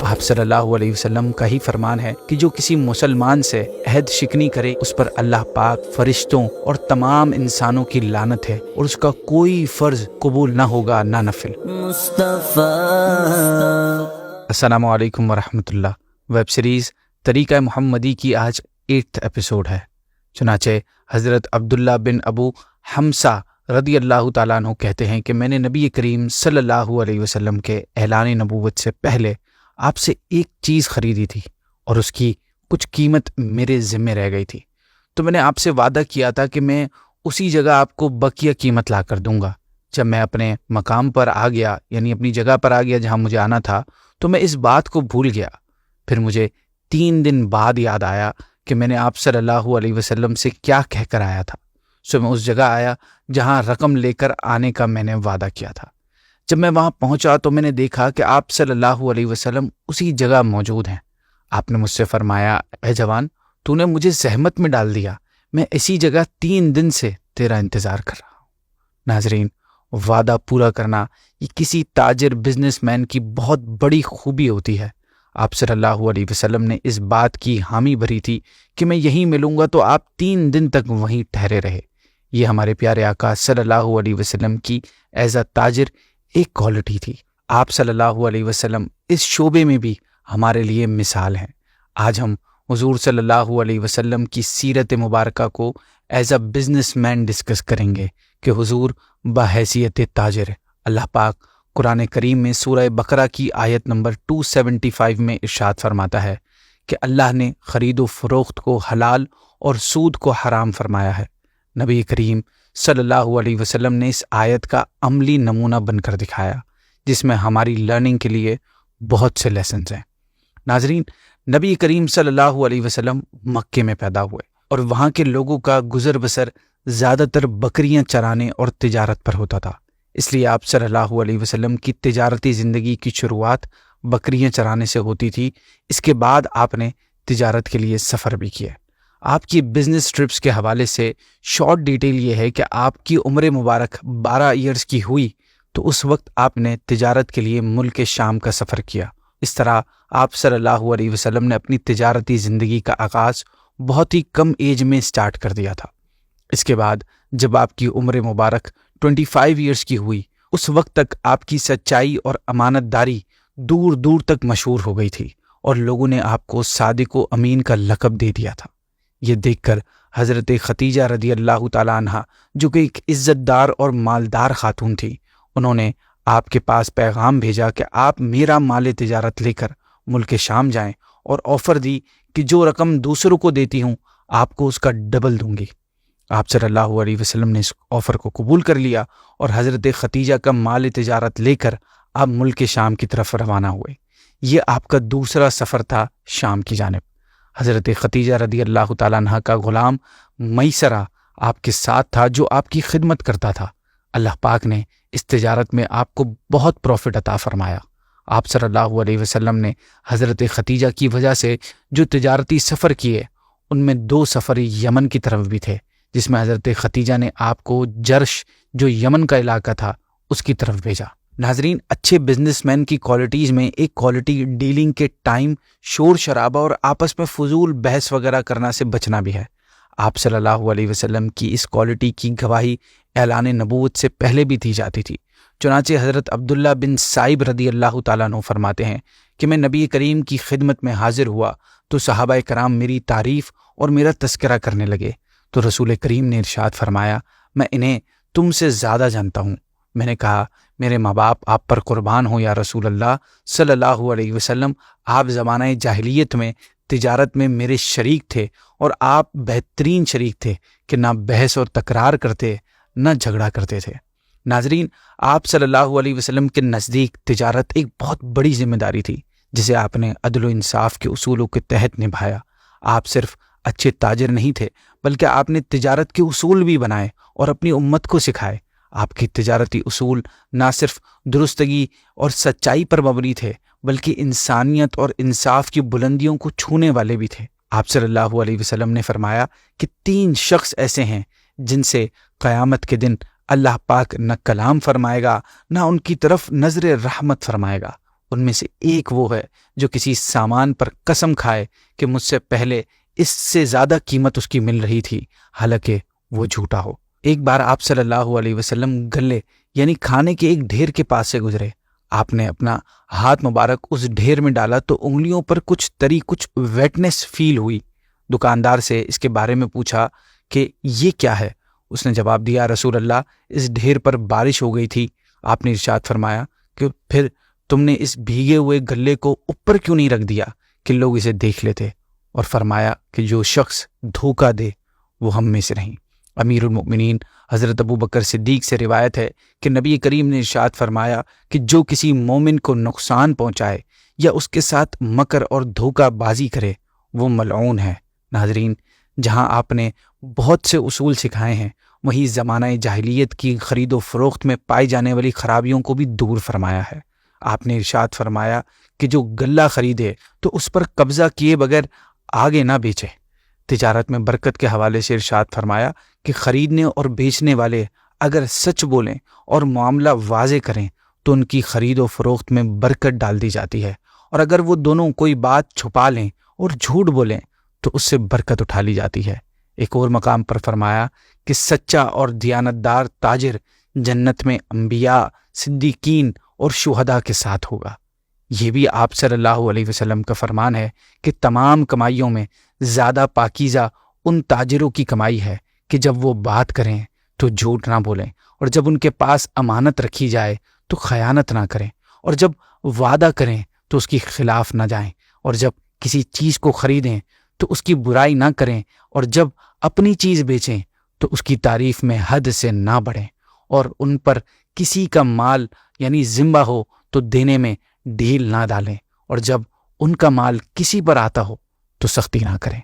آپ صلی اللہ علیہ وسلم کا ہی فرمان ہے کہ جو کسی مسلمان سے عہد شکنی کرے اس پر اللہ پاک، فرشتوں اور تمام انسانوں کی لعنت ہے، اور اس کا کوئی فرض قبول نہ ہوگا نہ نفل۔ السلام علیکم ورحمۃ اللہ۔ ویب سیریز طریقہ محمدی کی آج 8th ایپیسوڈ ہے۔ چنانچہ حضرت عبداللہ بن ابو حمزہ رضی اللہ تعالیٰ عنہ کہتے ہیں کہ میں نے نبی کریم صلی اللہ علیہ وسلم کے اعلان نبوت سے پہلے آپ سے ایک چیز خریدی تھی اور اس کی کچھ قیمت میرے ذمہ رہ گئی تھی، تو میں نے آپ سے وعدہ کیا تھا کہ میں اسی جگہ آپ کو بقیہ قیمت لا کر دوں گا۔ جب میں اپنے مقام پر آ گیا، یعنی اپنی جگہ پر آ گیا جہاں مجھے آنا تھا، تو میں اس بات کو بھول گیا۔ پھر مجھے 3 دن بعد یاد آیا کہ میں نے آپ صلی اللہ علیہ وسلم سے کیا کہہ کر آیا تھا، سو میں اس جگہ آیا جہاں رقم لے کر آنے کا میں نے وعدہ کیا تھا۔ جب میں وہاں پہنچا تو میں نے دیکھا کہ آپ صلی اللہ علیہ وسلم اسی جگہ موجود ہیں۔ آپ نے مجھ سے فرمایا، اے جوان، تو نے مجھے زحمت میں ڈال دیا، میں اسی جگہ 3 دن سے تیرا انتظار کر رہا ہوں۔ ناظرین، وعدہ پورا کرنا یہ کسی تاجر بزنس مین کی بہت بڑی خوبی ہوتی ہے۔ آپ صلی اللہ علیہ وسلم نے اس بات کی حامی بھری تھی کہ میں یہیں ملوں گا، تو آپ 3 دن تک وہیں ٹھہرے رہے۔ یہ ہمارے پیارے آقا صلی اللہ علیہ وسلم کی ایز اے تاجر ایک کوالٹی تھی۔ آپ صلی اللہ علیہ وسلم اس شعبے میں بھی ہمارے لیے مثال ہیں۔ آج ہم حضور صلی اللہ علیہ وسلم کی سیرت مبارکہ کو as a business man discuss کریں گے کہ حضور بحیثیت تاجر، اللہ پاک قرآن کریم میں سورہ بقرہ کی آیت نمبر 275 میں ارشاد فرماتا ہے کہ اللہ نے خرید و فروخت کو حلال اور سود کو حرام فرمایا ہے۔ نبی کریم صلی اللہ علیہ وسلم نے اس آیت کا عملی نمونہ بن کر دکھایا، جس میں ہماری لرننگ کے لیے بہت سے لیسنز ہیں۔ ناظرین، نبی کریم صلی اللہ علیہ وسلم مکے میں پیدا ہوئے اور وہاں کے لوگوں کا گزر بسر زیادہ تر بکریاں چرانے اور تجارت پر ہوتا تھا۔ اس لیے آپ صلی اللہ علیہ وسلم کی تجارتی زندگی کی شروعات بکریاں چرانے سے ہوتی تھی۔ اس کے بعد آپ نے تجارت کے لیے سفر بھی کیا۔ آپ کی بزنس ٹرپس کے حوالے سے شارٹ ڈیٹیل یہ ہے کہ آپ کی عمر مبارک 12 ایئرز کی ہوئی تو اس وقت آپ نے تجارت کے لیے ملک شام کا سفر کیا۔ اس طرح آپ صلی اللہ علیہ وسلم نے اپنی تجارتی زندگی کا آغاز بہت ہی کم ایج میں سٹارٹ کر دیا تھا۔ اس کے بعد جب آپ کی عمر مبارک 25 ایئرز کی ہوئی، اس وقت تک آپ کی سچائی اور امانت داری دور دور تک مشہور ہو گئی تھی اور لوگوں نے آپ کو صادق و امین کا لقب دے دیا تھا۔ یہ دیکھ کر حضرت خدیجہ رضی اللہ تعالیٰ عنہ، جو کہ ایک عزت دار اور مالدار خاتون تھی، انہوں نے آپ کے پاس پیغام بھیجا کہ آپ میرا مال تجارت لے کر ملک شام جائیں، اور آفر دی کہ جو رقم دوسروں کو دیتی ہوں آپ کو اس کا ڈبل دوں گی۔ آپ صلی اللہ علیہ وسلم نے اس آفر کو قبول کر لیا اور حضرت خدیجہ کا مال تجارت لے کر آپ ملک شام کی طرف روانہ ہوئے۔ یہ آپ کا دوسرا سفر تھا شام کی جانب۔ حضرت خدیجہ رضی اللہ تعالیٰ عنہ کا غلام میسرہ آپ کے ساتھ تھا، جو آپ کی خدمت کرتا تھا۔ اللہ پاک نے اس تجارت میں آپ کو بہت پروفٹ عطا فرمایا۔ آپ صلی اللہ علیہ وسلم نے حضرت خدیجہ کی وجہ سے جو تجارتی سفر کیے، ان میں 2 سفر یمن کی طرف بھی تھے، جس میں حضرت خدیجہ نے آپ کو جرش، جو یمن کا علاقہ تھا، اس کی طرف بھیجا۔ ناظرین، اچھے بزنس مین کی کوالٹیز میں ایک کوالٹی ڈیلنگ کے ٹائم شور شرابہ اور آپس میں فضول بحث وغیرہ کرنا سے بچنا بھی ہے۔ آپ صلی اللہ علیہ وسلم کی اس کوالٹی کی گواہی اعلان نبوت سے پہلے بھی دی جاتی تھی۔ چنانچہ حضرت عبداللہ بن سائب رضی اللہ تعالیٰ عنہ فرماتے ہیں کہ میں نبی کریم کی خدمت میں حاضر ہوا تو صحابہ کرام میری تعریف اور میرا تذکرہ کرنے لگے، تو رسول کریم نے ارشاد فرمایا، میں انہیں تم سے زیادہ جانتا ہوں۔ میں نے کہا، میرے ماں باپ آپ پر قربان ہوں یا رسول اللہ صلی اللہ علیہ وسلم، آپ زمانہ جاہلیت میں تجارت میں میرے شریک تھے، اور آپ بہترین شریک تھے کہ نہ بحث اور تکرار کرتے نہ جھگڑا کرتے تھے۔ ناظرین، آپ صلی اللہ علیہ وسلم کے نزدیک تجارت ایک بہت بڑی ذمہ داری تھی، جسے آپ نے عدل و انصاف کے اصولوں کے تحت نبھایا۔ آپ صرف اچھے تاجر نہیں تھے، بلکہ آپ نے تجارت کے اصول بھی بنائے اور اپنی امت کو سکھائے۔ آپ کی تجارتی اصول نہ صرف درستگی اور سچائی پر مبنی تھے، بلکہ انسانیت اور انصاف کی بلندیوں کو چھونے والے بھی تھے۔ آپ صلی اللہ علیہ وسلم نے فرمایا کہ 3 شخص ایسے ہیں جن سے قیامت کے دن اللہ پاک نہ کلام فرمائے گا نہ ان کی طرف نظر رحمت فرمائے گا۔ ان میں سے ایک وہ ہے جو کسی سامان پر قسم کھائے کہ مجھ سے پہلے اس سے زیادہ قیمت اس کی مل رہی تھی، حالانکہ وہ جھوٹا ہو۔ ایک بار آپ صلی اللہ علیہ وسلم گلے یعنی کھانے کے ایک ڈھیر کے پاس سے گزرے۔ آپ نے اپنا ہاتھ مبارک اس ڈھیر میں ڈالا تو انگلیوں پر کچھ ویٹنس فیل ہوئی۔ دکاندار سے اس کے بارے میں پوچھا کہ یہ کیا ہے؟ اس نے جواب دیا، رسول اللہ، اس ڈھیر پر بارش ہو گئی تھی۔ آپ نے ارشاد فرمایا کہ پھر تم نے اس بھیگے ہوئے گلے کو اوپر کیوں نہیں رکھ دیا کہ لوگ اسے دیکھ لیتے؟ اور فرمایا کہ جو شخص دھوکہ دے وہ ہم میں سے نہیں۔ امیر المؤمنین حضرت ابو بکر صدیق سے روایت ہے کہ نبی کریم نے ارشاد فرمایا کہ جو کسی مومن کو نقصان پہنچائے یا اس کے ساتھ مکر اور دھوکہ بازی کرے وہ ملعون ہے۔ ناظرین، جہاں آپ نے بہت سے اصول سکھائے ہیں، وہیں زمانہ جاہلیت کی خرید و فروخت میں پائی جانے والی خرابیوں کو بھی دور فرمایا ہے۔ آپ نے ارشاد فرمایا کہ جو غلہ خریدے تو اس پر قبضہ کیے بغیر آگے نہ بیچے۔ تجارت میں برکت کے حوالے سے ارشاد فرمایا کہ خریدنے اور بیچنے والے اگر سچ بولیں اور معاملہ واضح کریں تو ان کی خرید و فروخت میں برکت ڈال دی جاتی ہے، اور اگر وہ دونوں کوئی بات چھپا لیں اور جھوٹ بولیں تو اس سے برکت اٹھا لی جاتی ہے۔ ایک اور مقام پر فرمایا کہ سچا اور دیانتدار تاجر جنت میں انبیاء، صدیقین اور شہداء کے ساتھ ہوگا۔ یہ بھی آپ صلی اللہ علیہ وسلم کا فرمان ہے کہ تمام کمائیوں میں زیادہ پاکیزہ ان تاجروں کی کمائی ہے کہ جب وہ بات کریں تو جھوٹ نہ بولیں، اور جب ان کے پاس امانت رکھی جائے تو خیانت نہ کریں، اور جب وعدہ کریں تو اس کے خلاف نہ جائیں، اور جب کسی چیز کو خریدیں تو اس کی برائی نہ کریں، اور جب اپنی چیز بیچیں تو اس کی تعریف میں حد سے نہ بڑھیں، اور ان پر کسی کا مال یعنی ذمہ ہو تو دینے میں ڈھیل نہ ڈالیں، اور جب ان کا مال کسی پر آتا ہو تو سختی نہ کریں۔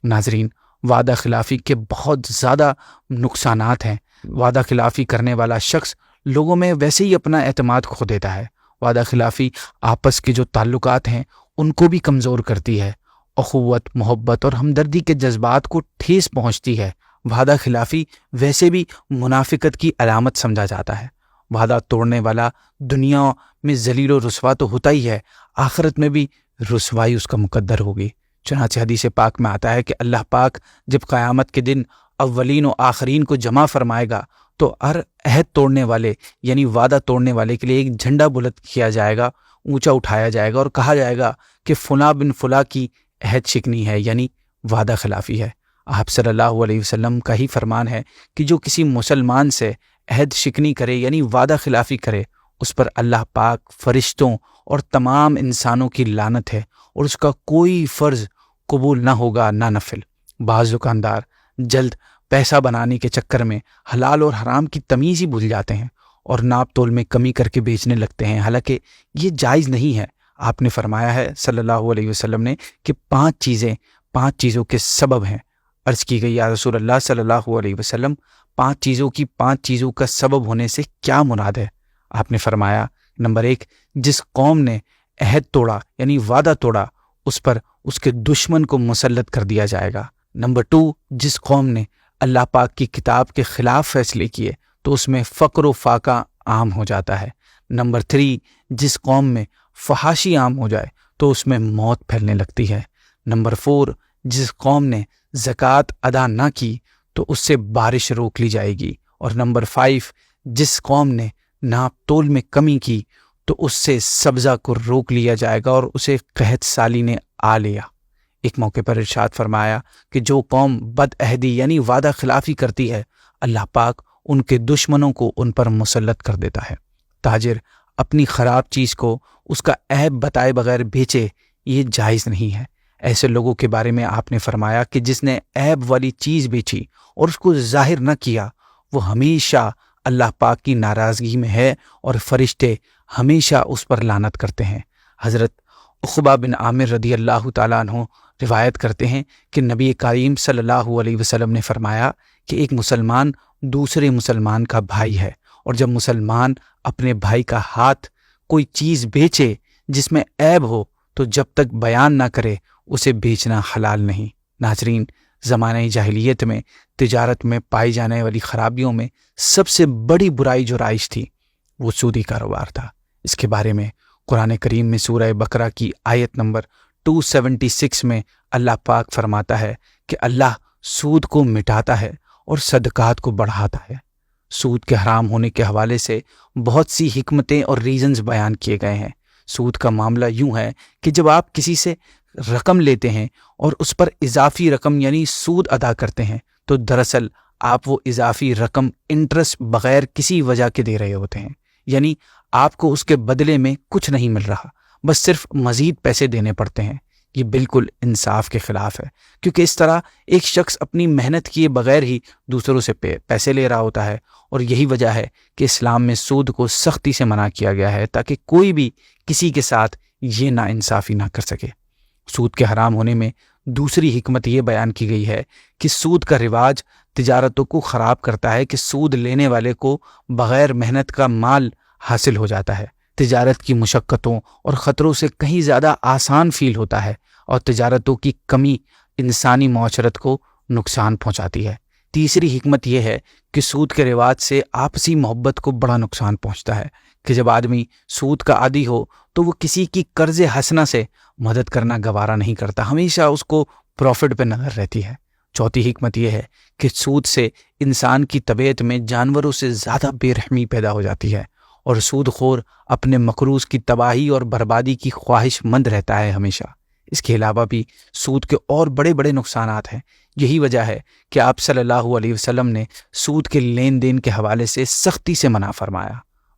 ناظرین، وعدہ خلافی کے بہت زیادہ نقصانات ہیں۔ وعدہ خلافی کرنے والا شخص لوگوں میں ویسے ہی اپنا اعتماد کھو دیتا ہے۔ وعدہ خلافی آپس کے جو تعلقات ہیں ان کو بھی کمزور کرتی ہے، اخوت، محبت اور ہمدردی کے جذبات کو ٹھیس پہنچتی ہے۔ وعدہ خلافی ویسے بھی منافقت کی علامت سمجھا جاتا ہے۔ وعدہ توڑنے والا دنیا میں ذلیل و رسوا تو ہوتا ہی ہے، آخرت میں بھی رسوائی اس کا مقدر ہوگی۔ چنانچہ حدیث پاک میں آتا ہے کہ اللہ پاک جب قیامت کے دن اولین و آخرین کو جمع فرمائے گا تو ہر عہد توڑنے والے یعنی وعدہ توڑنے والے کے لیے ایک جھنڈا بلند کیا جائے گا، اونچا اٹھایا جائے گا اور کہا جائے گا کہ فلاں بن فلاں کی عہد شکنی ہے یعنی وعدہ خلافی ہے۔ آپ صلی اللہ علیہ وسلم کا ہی فرمان ہے کہ جو کسی مسلمان سے عہد شکنی کرے یعنی وعدہ خلافی کرے اس پر اللہ پاک، فرشتوں اور تمام انسانوں کی لعنت ہے، اور اس کا کوئی فرض قبول نہ ہوگا نہ نفل۔ بعض دکاندار جلد پیسہ بنانے کے چکر میں حلال اور حرام کی تمیز ہی بھول جاتے ہیں اور ناپ تول میں کمی کر کے بیچنے لگتے ہیں، حالانکہ یہ جائز نہیں ہے۔ آپ نے فرمایا ہے صلی اللہ علیہ وسلم نے کہ 5 چیزوں کے سبب ہیں۔ عرض کی گئی، یا رسول اللہ صلی اللہ علیہ وسلم، 5 چیزوں کا سبب ہونے سے کیا مراد ہے؟ آپ نے فرمایا، نمبر 1، جس قوم نے عہد توڑا یعنی وعدہ توڑا اس پر اس کے دشمن کو مسلط کر دیا جائے گا۔ نمبر 2، جس قوم نے اللہ پاک کی کتاب کے خلاف فیصلے کیے تو اس میں فقر و فاقہ عام ہو جاتا ہے۔ نمبر 3، جس قوم میں فحاشی عام ہو جائے تو اس میں موت پھیلنے لگتی ہے۔ نمبر 4، جس قوم نے زکوٰۃ ادا نہ کی تو اس سے بارش روک لی جائے گی۔ اور نمبر 5، جس قوم نے ناپ تول میں کمی کی تو اس سے سبزہ کو روک لیا جائے گا اور اسے قحط سالی نے آ لیا۔ ایک موقع پر ارشاد فرمایا کہ جو قوم بد عہدی یعنی وعدہ خلافی کرتی ہے اللہ پاک ان کے دشمنوں کو ان پر مسلط کر دیتا ہے۔ تاجر اپنی خراب چیز کو اس کا عیب بتائے بغیر بیچے، یہ جائز نہیں ہے۔ ایسے لوگوں کے بارے میں آپ نے فرمایا کہ جس نے عیب والی چیز بیچی اور اس کو ظاہر نہ کیا وہ ہمیشہ اللہ پاک کی ناراضگی میں ہے اور فرشتے ہمیشہ اس پر لعنت کرتے ہیں۔ حضرت عقبہ بن عامر رضی اللہ تعالیٰ عنہ روایت کرتے ہیں کہ نبی کریم صلی اللہ علیہ وسلم نے فرمایا کہ ایک مسلمان دوسرے مسلمان کا بھائی ہے، اور جب مسلمان اپنے بھائی کا ہاتھ کوئی چیز بیچے جس میں عیب ہو تو جب تک بیان نہ کرے اسے بیچنا حلال نہیں۔ ناظرین، زمانۂ جاہلیت میں تجارت میں پائی جانے والی خرابیوں میں سب سے بڑی برائی جو رائج تھی وہ سودی کاروبار تھا۔ اس کے بارے میں قرآن کریم میں سورہ بقرہ کی آیت نمبر 276 میں اللہ پاک فرماتا ہے کہ اللہ سود کو مٹاتا ہے اور صدقات کو بڑھاتا ہے۔ سود کے حرام ہونے کے حوالے سے بہت سی حکمتیں اور ریزنز بیان کیے گئے ہیں۔ سود کا معاملہ یوں ہے کہ جب آپ کسی سے رقم لیتے ہیں اور اس پر اضافی رقم یعنی سود ادا کرتے ہیں تو دراصل آپ وہ اضافی رقم انٹرسٹ بغیر کسی وجہ کے دے رہے ہوتے ہیں، یعنی آپ کو اس کے بدلے میں کچھ نہیں مل رہا، بس صرف مزید پیسے دینے پڑتے ہیں۔ یہ بالکل انصاف کے خلاف ہے، کیونکہ اس طرح ایک شخص اپنی محنت کیے بغیر ہی دوسروں سے پیسے لے رہا ہوتا ہے، اور یہی وجہ ہے کہ اسلام میں سود کو سختی سے منع کیا گیا ہے تاکہ کوئی بھی کسی کے ساتھ یہ ناانصافی نہ کر سکے۔ سود کے حرام ہونے میں دوسری حکمت یہ بیان کی گئی ہے کہ سود کا رواج تجارتوں کو خراب کرتا ہے کہ سود لینے والے کو بغیر محنت کا مال حاصل ہو جاتا ہے۔ تجارت کی مشقتوں اور خطروں سے کہیں زیادہ آسان فیل ہوتا ہے، اور تجارتوں کی کمی انسانی معاشرت کو نقصان پہنچاتی ہے۔ تیسری حکمت یہ ہے کہ سود کے رواج سے آپسی محبت کو بڑا نقصان پہنچتا ہے کہ جب آدمی سود کا عادی ہو تو وہ کسی کی قرض حسنہ سے مدد کرنا گوارا نہیں کرتا، ہمیشہ اس کو پروفٹ پہ نظر رہتی ہے۔ چوتھی حکمت یہ ہے کہ سود سے انسان کی طبیعت میں جانوروں سے زیادہ بے رحمی پیدا ہو جاتی ہے، اور سود خور اپنے مقروض کی تباہی اور بربادی کی خواہش مند رہتا ہے ہمیشہ۔ اس کے علاوہ بھی سود کے اور بڑے بڑے نقصانات ہیں۔ یہی وجہ ہے کہ آپ صلی اللہ علیہ وسلم نے سود کے لین دین کے حوالے سے سختی سے منع فرمایا۔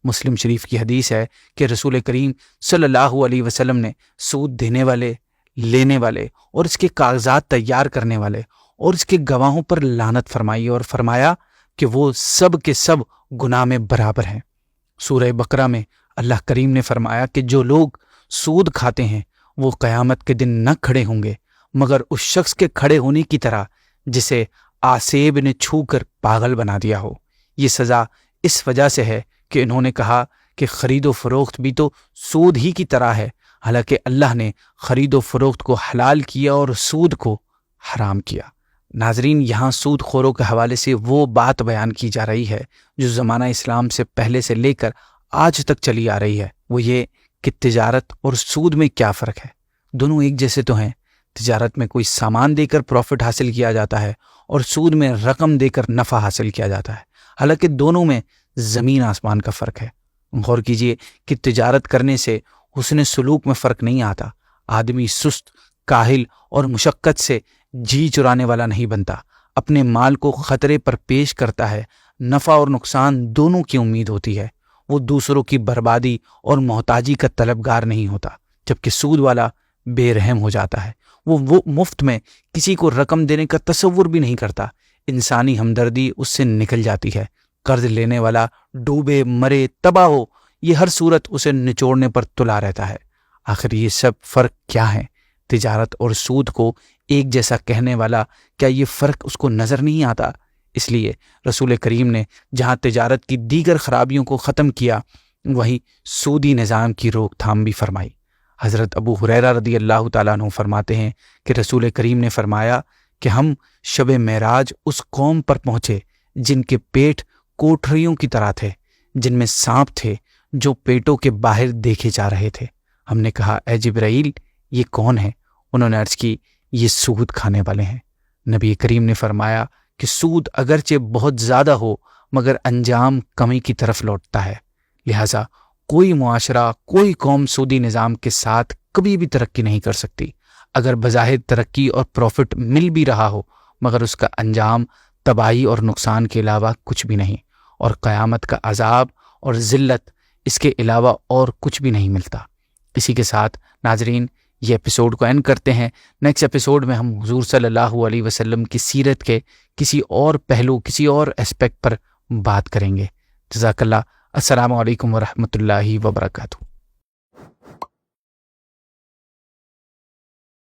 مسلم شریف کی حدیث ہے کہ رسول کریم صلی اللہ علیہ وسلم نے سود دینے والے، لینے والے اور اس کے کاغذات تیار کرنے والے اور اس کے گواہوں پر لعنت فرمائی اور فرمایا کہ وہ سب کے سب گناہ میں برابر ہیں۔ سورہ بقرہ میں اللہ کریم نے فرمایا کہ جو لوگ سود کھاتے ہیں وہ قیامت کے دن نہ کھڑے ہوں گے مگر اس شخص کے کھڑے ہونے کی طرح جسے آسیب نے چھو کر پاگل بنا دیا ہو۔ یہ سزا اس وجہ سے ہے کہ انہوں نے کہا کہ خرید و فروخت بھی تو سود ہی کی طرح ہے، حالانکہ اللہ نے خرید و فروخت کو حلال کیا اور سود کو حرام کیا۔ ناظرین، یہاں سود خوروں کے حوالے سے وہ بات بیان کی جا رہی ہے جو زمانہ اسلام سے پہلے سے لے کر آج تک چلی آ رہی ہے۔ وہ یہ کہ تجارت اور سود میں کیا فرق ہے؟ دونوں ایک جیسے تو ہیں۔ تجارت میں کوئی سامان دے کر پروفٹ حاصل کیا جاتا ہے اور سود میں رقم دے کر نفع حاصل کیا جاتا ہے، حالانکہ دونوں میں زمین آسمان کا فرق ہے۔ غور کیجئے کہ تجارت کرنے سے حسن سلوک میں فرق نہیں آتا۔ آدمی سست، کاہل اور مشقت سے جی چرانے والا نہیں بنتا، اپنے مال کو خطرے پر پیش کرتا ہے، نفع اور نقصان دونوں کی امید ہوتی ہے۔ وہ دوسروں کی بربادی اور محتاجی کا طلبگار نہیں ہوتا، جبکہ سود والا بے رحم ہو جاتا ہے۔ وہ مفت میں کسی کو رقم دینے کا تصور بھی نہیں کرتا، انسانی ہمدردی اس سے نکل جاتی ہے۔ قرض لینے والا ڈوبے، مرے، تباہ ہو، یہ ہر صورت اسے نچوڑنے پر تلا رہتا ہے۔ آخر یہ سب فرق کیا ہے؟ تجارت اور سود کو ایک جیسا کہنے والا کیا یہ فرق اس کو نظر نہیں آتا؟ اس لیے رسول کریم نے جہاں تجارت کی دیگر خرابیوں کو ختم کیا، وہیں سودی نظام کی روک تھام بھی فرمائی۔ حضرت ابو ہریرہ رضی اللہ تعالیٰ عنہ فرماتے ہیں کہ رسول کریم نے فرمایا کہ ہم شب معراج اس قوم پر پہنچے جن کے پیٹ کوٹھریوں کی طرح تھے، جن میں سانپ تھے جو پیٹوں کے باہر دیکھے جا رہے تھے۔ ہم نے کہا، اے جبرائیل، یہ کون ہے؟ انہوں نے عرض کی، یہ سود کھانے والے ہیں۔ نبی کریم نے فرمایا کہ سود اگرچہ بہت زیادہ ہو مگر انجام کمی کی طرف لوٹتا ہے، لہٰذا کوئی معاشرہ، کوئی قوم سودی نظام کے ساتھ کبھی بھی ترقی نہیں کر سکتی۔ اگر بظاہر ترقی اور پروفٹ مل بھی رہا ہو مگر اس کا انجام تباہی اور نقصان کے علاوہ کچھ بھی نہیں، اور قیامت کا عذاب اور ذلت اس کے علاوہ اور کچھ بھی نہیں ملتا۔ اسی کے ساتھ ناظرین، یہ ایپیسوڈ کو اینڈ کرتے ہیں۔ نیکسٹ ایپیسوڈ میں ہم حضور صلی اللہ علیہ وسلم کی سیرت کے کسی اور پہلو، کسی اور اسپیکٹ پر بات کریں گے۔ جزاک اللہ۔ السلام علیکم ورحمۃ اللہ وبرکاتہ۔